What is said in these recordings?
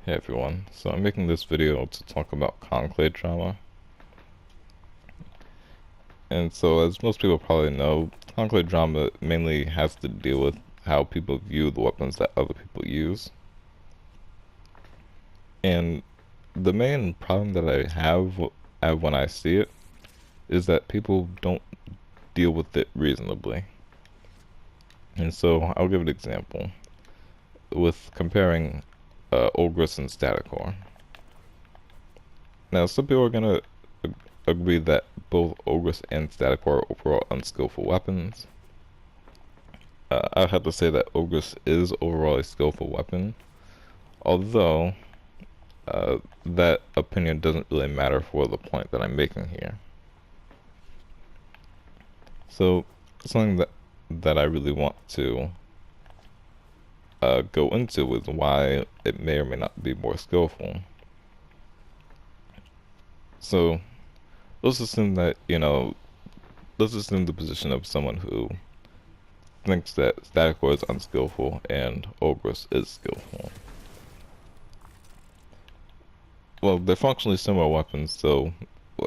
Hey everyone, so I'm making this video to talk about conclave drama. And so as most people probably know, conclave drama mainly has to deal with how people view the weapons that other people use. And the main problem that I have when I see it is that people don't deal with it reasonably. And so I'll give an example with comparing Ogress and Static Core. Now some people are gonna agree that both Ogress and Static Core are overall unskillful weapons. I'd have to say that Ogress is overall a skillful weapon, although that opinion doesn't really matter for the point that I'm making here. So something that I really want to go into is why it may or may not be more skillful. So let's assume that, let's assume the position of someone who thinks that Static Core is unskillful and Ogress is skillful. Well, they're functionally similar weapons, so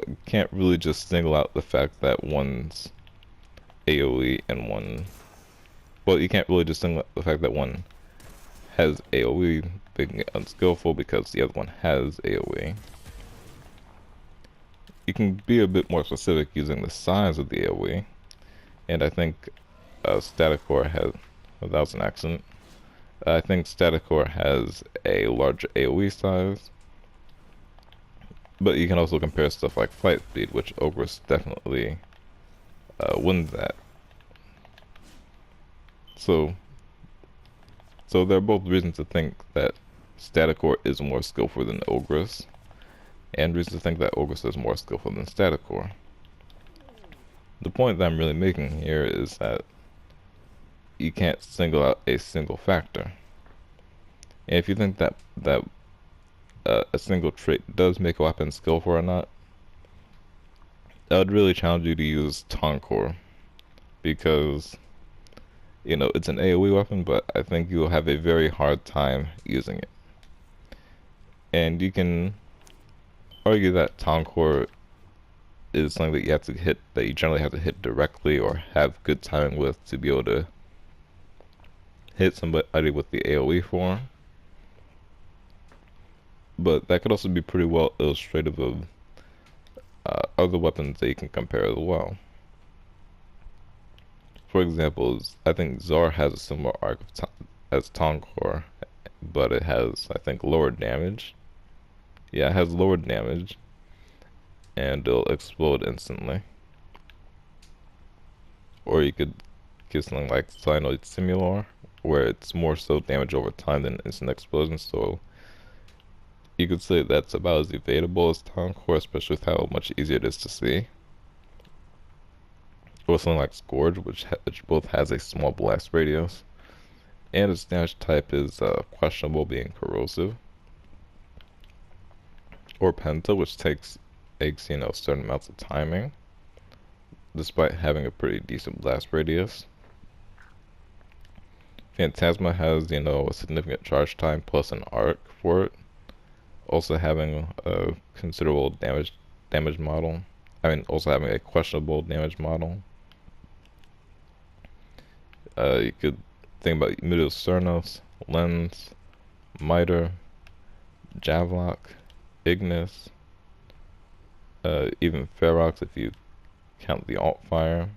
you can't really just single out the fact that one's AoE and one... Well, you can't really just single out the fact that one has AoE, making it unskillful because the other one has AoE. You can be a bit more specific using the size of the AoE, and I think Static Core has... Well, that was an accident. I think Static Core has a larger AoE size, but you can also compare stuff like flight speed, which Ogress definitely wins that. So there are both reasons to think that Static Core is more skillful than Ogress, and reasons to think that Ogress is more skillful than Static Core. The point that I'm really making here is that you can't single out a single factor. And if you think that a single trait does make a weapon skillful or not, I would really challenge you to use Core, because it's an AoE weapon, but I think you'll have a very hard time using it. And you can argue that Core is something that you generally have to hit directly or have good timing with to be able to hit somebody with the AoE for. But that could also be pretty well illustrative of other weapons that you can compare as well. For example, I think Zar has a similar arc as Core, but it has, I think, lower damage. Yeah, it has lower damage, and it'll explode instantly. Or you could get something like Cyanoid Simular, where it's more so damage over time than instant explosion, so you could say that's about as evadable as Core, especially with how much easier it is to see. Or something like Scourge, which both has a small blast radius, and its damage type is questionable, being corrosive. Or Penta, which takes certain amounts of timing, despite having a pretty decent blast radius. Phantasma has, a significant charge time plus an arc for it, also having a considerable damage model. Also having a questionable damage model. You could think about Middle Cernos, Lens, Miter, Javlok, Ignis, even Ferox if you count the alt fire.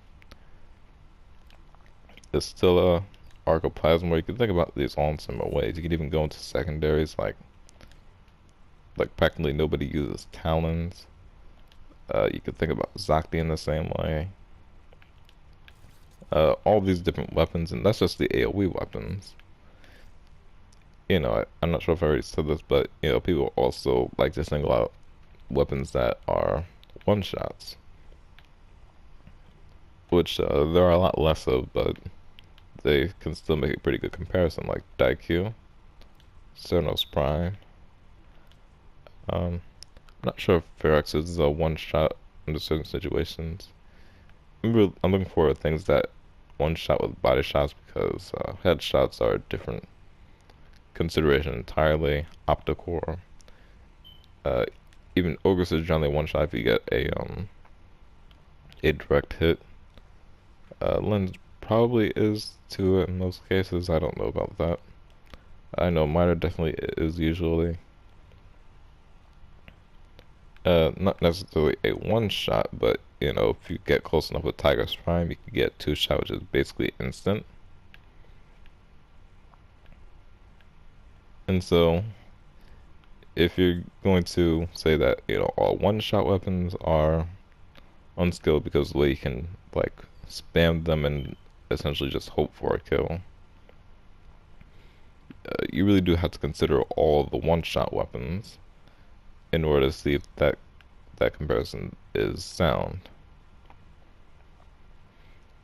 Estilla, Arcoplasma, where you can think about these all in similar ways. You could even go into secondaries like practically nobody uses Talons. You could think about Zakti in the same way. All these different weapons, and that's just the AoE weapons. I'm not sure if I already said this, but people also like to single out weapons that are one-shots, which there are a lot less of, but they can still make a pretty good comparison, like Daikyu, Cernos Prime. I'm not sure if Ferox is a one-shot under certain situations. I'm looking for things that one-shot with body shots, because headshots are different consideration entirely. Opticore. Even Ogress is generally one shot if you get a direct hit. Lens probably is too in most cases. I don't know about that. I know Miter definitely is usually. Not necessarily a one shot, but you know, if you get close enough with Tiger's Prime, you can get two shot, which is basically instant. And so, if you're going to say that, you know, all one shot weapons are unskilled because of the way you can, like, spam them and essentially just hope for a kill, you really do have to consider all the one shot weapons in order to see if that comparison is sound.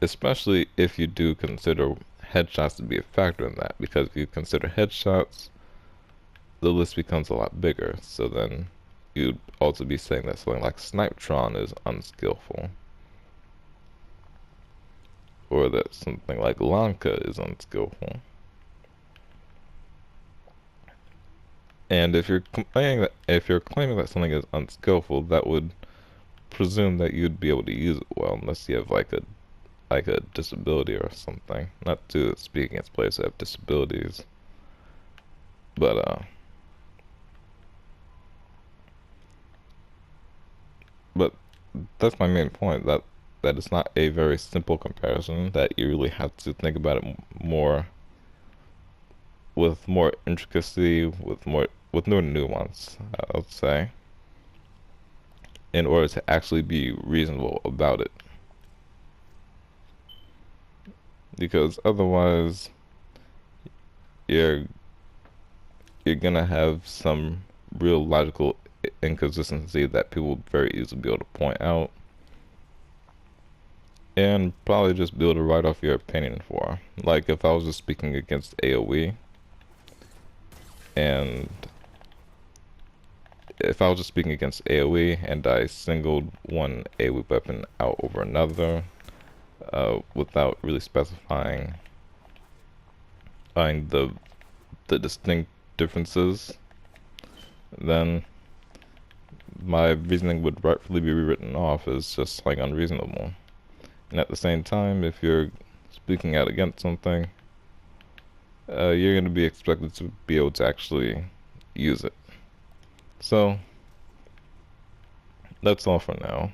Especially if you do consider headshots to be a factor in that, because if you consider headshots, the list becomes a lot bigger. So then you'd also be saying that something like Snipetron is unskillful, or that something like Lanka is unskillful. And if you're claiming that something is unskillful, that would presume that you'd be able to use it well, unless you have like a disability or something. Not to speak against players that have disabilities, but that's my main point. That it's not a very simple comparison. That you really have to think about it with more intricacy, with more nuance, I would say, in order to actually be reasonable about it. Because otherwise, you're gonna have some real logical inconsistency that people would very easily be able to point out, and probably just be able to write off your opinion for. Like if I was just speaking against AoE, and if I was just speaking against AoE and I singled one AoE weapon out over another, without really specifying the distinct differences, then my reasoning would rightfully be written off as just like unreasonable. And at the same time, if you're speaking out against something, you're going to be expected to be able to actually use it. So, that's all for now.